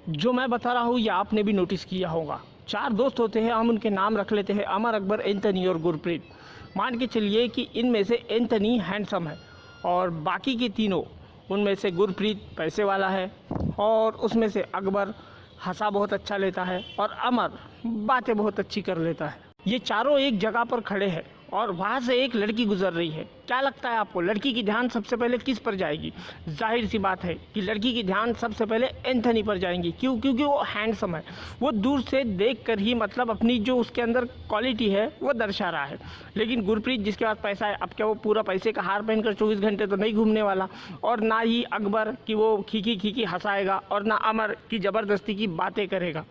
जो मैं बता रहा हूँ ये आपने भी नोटिस किया होगा। 4 दोस्त होते हैं, हम उनके नाम रख लेते हैं अमर, अकबर, एंथनी और गुरप्रीत। मान के चलिए कि इनमें से एंथनी हैंडसम है और बाकी के तीनों, उनमें से गुरप्रीत पैसे वाला है और उसमें से अकबर हंसा बहुत अच्छा लेता है और अमर बातें बहुत अच्छी कर लेता है। ये चारों एक जगह पर खड़े हैं और वहाँ से एक लड़की गुजर रही है। क्या लगता है आपको, लड़की की ध्यान सबसे पहले किस पर जाएगी? जाहिर सी बात है कि लड़की की ध्यान सबसे पहले एंथनी पर जाएंगी। क्यों? क्योंकि वो हैंडसम है। वो दूर से देख कर ही मतलब अपनी जो उसके अंदर क्वालिटी है वो दर्शा रहा है। लेकिन गुरप्रीत जिसके पास पैसा है, अब क्या वो पूरा पैसे का हार पहनकर 24 घंटे तो नहीं घूमने वाला, और ना ही अकबर कि वो खीखी खीखी हंसाएगा, और ना अमर की ज़बरदस्ती की बातें करेगा।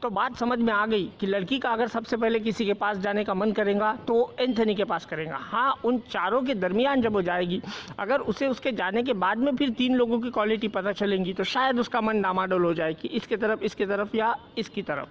तो बात समझ में आ गई कि लड़की का अगर सबसे पहले किसी के पास जाने का मन करेगा तो वो एंथनी के पास करेगा। हाँ, उन चारों के दरमियान जब वो जाएगी, अगर उसे उसके जाने के बाद में फिर 3 लोगों की क्वालिटी पता चलेंगी तो शायद उसका मन डामाडोल हो जाए कि इसकी तरफ या इसकी तरफ।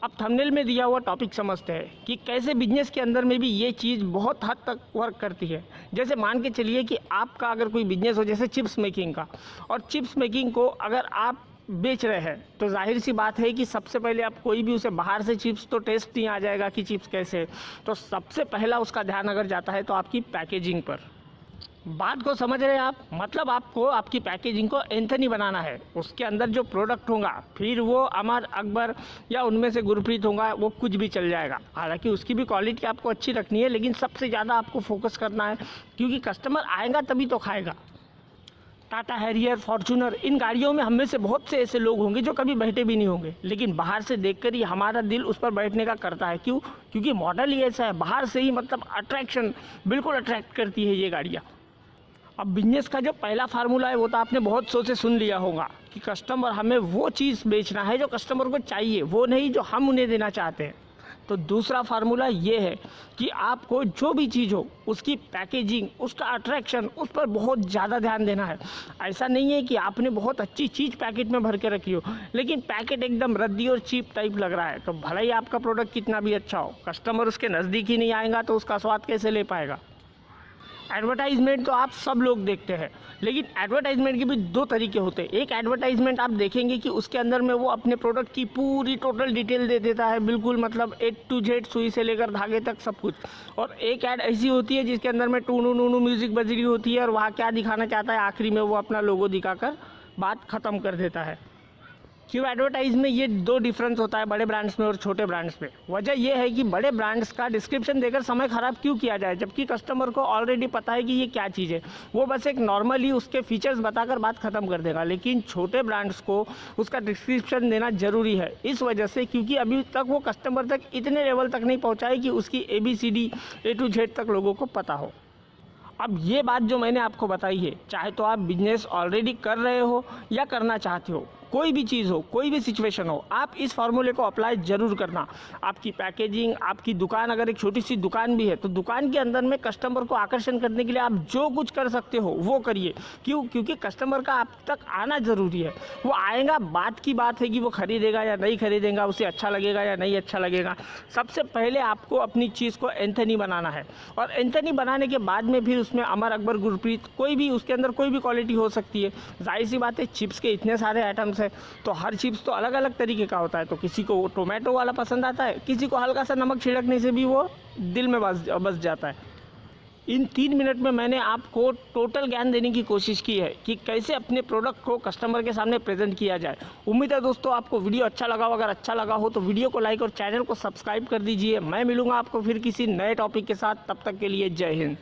अब थंबनेल में दिया हुआ टॉपिक समझते हैं कि कैसे बिजनेस के अंदर में भी ये चीज़ बहुत हद तक वर्क करती है। जैसे मान के चलिए कि आपका अगर कोई बिजनेस हो, जैसे चिप्स मेकिंग का, और चिप्स मेकिंग को अगर आप बेच रहे हैं तो जाहिर सी बात है कि सबसे पहले आप कोई भी उसे बाहर से चिप्स तो टेस्ट नहीं आ जाएगा कि चिप्स कैसे है। तो सबसे पहला उसका ध्यान अगर जाता है तो आपकी पैकेजिंग पर। बात को समझ रहे हैं आप? मतलब आपको आपकी पैकेजिंग को एंथनी बनाना है। उसके अंदर जो प्रोडक्ट होगा, फिर वो अमर, अकबर या उनमें से गुरप्रीत होगा, वो कुछ भी चल जाएगा। हालांकि उसकी भी क्वालिटी आपको अच्छी रखनी है, लेकिन सबसे ज़्यादा आपको फोकस करना है, क्योंकि कस्टमर आएगा तभी तो खाएगा। टाटा हैरियर, फॉर्च्यूनर, इन गाड़ियों में हम में से बहुत से ऐसे लोग होंगे जो कभी बैठे भी नहीं होंगे, लेकिन बाहर से देखकर ही हमारा दिल उस पर बैठने का करता है। क्यों? क्योंकि मॉडल ही ऐसा है, बाहर से ही मतलब अट्रैक्शन बिल्कुल अट्रैक्ट करती है ये गाड़ियाँ। अब बिजनेस का जो पहला फार्मूला है वो तो आपने बहुत सौ से सुन लिया होगा कि कस्टमर, हमें वो चीज़ बेचना है जो कस्टमर को चाहिए, वो नहीं जो हम उन्हें देना चाहते हैं। तो दूसरा फार्मूला ये है कि आपको जो भी चीज़ हो उसकी पैकेजिंग, उसका अट्रैक्शन, उस पर बहुत ज़्यादा ध्यान देना है। ऐसा नहीं है कि आपने बहुत अच्छी चीज़ पैकेट में भर के रखी हो, लेकिन पैकेट एकदम रद्दी और चीप टाइप लग रहा है, तो भले ही आपका प्रोडक्ट कितना भी अच्छा हो, कस्टमर उसके नज़दीक ही नहीं आएगा तो उसका स्वाद कैसे ले पाएगा? एडवर्टाइजमेंट तो आप सब लोग देखते हैं, लेकिन एडवर्टाइजमेंट के भी 2 तरीके होते हैं। एक एडवर्टाइजमेंट आप देखेंगे कि उसके अंदर में वो अपने प्रोडक्ट की पूरी टोटल डिटेल दे देता है, बिल्कुल मतलब A to Z, सुई से लेकर धागे तक सब कुछ। और एक ऐड ऐसी होती है जिसके अंदर में टूनू नूनू म्यूज़िक बज रही होती है और वहाँ क्या दिखाना चाहता है, आखिरी में वो अपना लोगो दिखाकर बात ख़त्म कर देता है। क्यों एडवर्टाइज में ये 2 डिफरेंस होता है बड़े ब्रांड्स में और छोटे ब्रांड्स में? वजह यह है कि बड़े ब्रांड्स का डिस्क्रिप्शन देकर समय ख़राब क्यों किया जाए, जबकि कस्टमर को ऑलरेडी पता है कि ये क्या चीज़ है। वो बस एक नॉर्मली उसके फीचर्स बताकर बात ख़त्म कर देगा। लेकिन छोटे ब्रांड्स को उसका डिस्क्रिप्शन देना ज़रूरी है, इस वजह से क्योंकि अभी तक वो कस्टमर तक इतने लेवल तक नहीं पहुँचाए कि उसकी ABCD A to Z तक लोगों को पता हो। अब ये बात जो मैंने आपको बताई है, चाहे तो आप बिजनेस ऑलरेडी कर रहे हो या करना चाहते हो, कोई भी चीज़ हो, कोई भी सिचुएशन हो, आप इस फार्मूले को अप्लाई ज़रूर करना। आपकी पैकेजिंग, आपकी दुकान, अगर एक छोटी सी दुकान भी है तो दुकान के अंदर में कस्टमर को आकर्षण करने के लिए आप जो कुछ कर सकते हो वो करिए। क्यों? क्योंकि कस्टमर का आप तक आना ज़रूरी है। वो आएगा, बात की बात है कि वो खरीदेगा या नहीं खरीदेगा, उसे अच्छा लगेगा या नहीं अच्छा लगेगा। सबसे पहले आपको अपनी चीज़ को एंथनी बनाना है, और एंथनी बनाने के बाद में फिर उसमें अमर, अकबर, गुरप्रीत, कोई भी उसके अंदर कोई भी क्वालिटी हो सकती है। जाहिर सी बात है, चिप्स के इतने सारे आइटम्स है तो हर चिप्स तो अलग अलग तरीके का होता है। तो किसी को टोमेटो वाला पसंद आता है, किसी को हल्का सा नमक छिड़कने से भी वो दिल में बस जाता है। इन 3 मिनट में मैंने आपको टोटल ज्ञान देने की कोशिश की है कि कैसे अपने प्रोडक्ट को कस्टमर के सामने प्रेजेंट किया जाए। उम्मीद है दोस्तों आपको वीडियो अच्छा लगा हो। अगर अच्छा लगा हो तो वीडियो को लाइक और चैनल को सब्सक्राइब कर दीजिए। मैं मिलूंगा आपको फिर किसी नए टॉपिक के साथ, तब तक के लिए जय हिंद।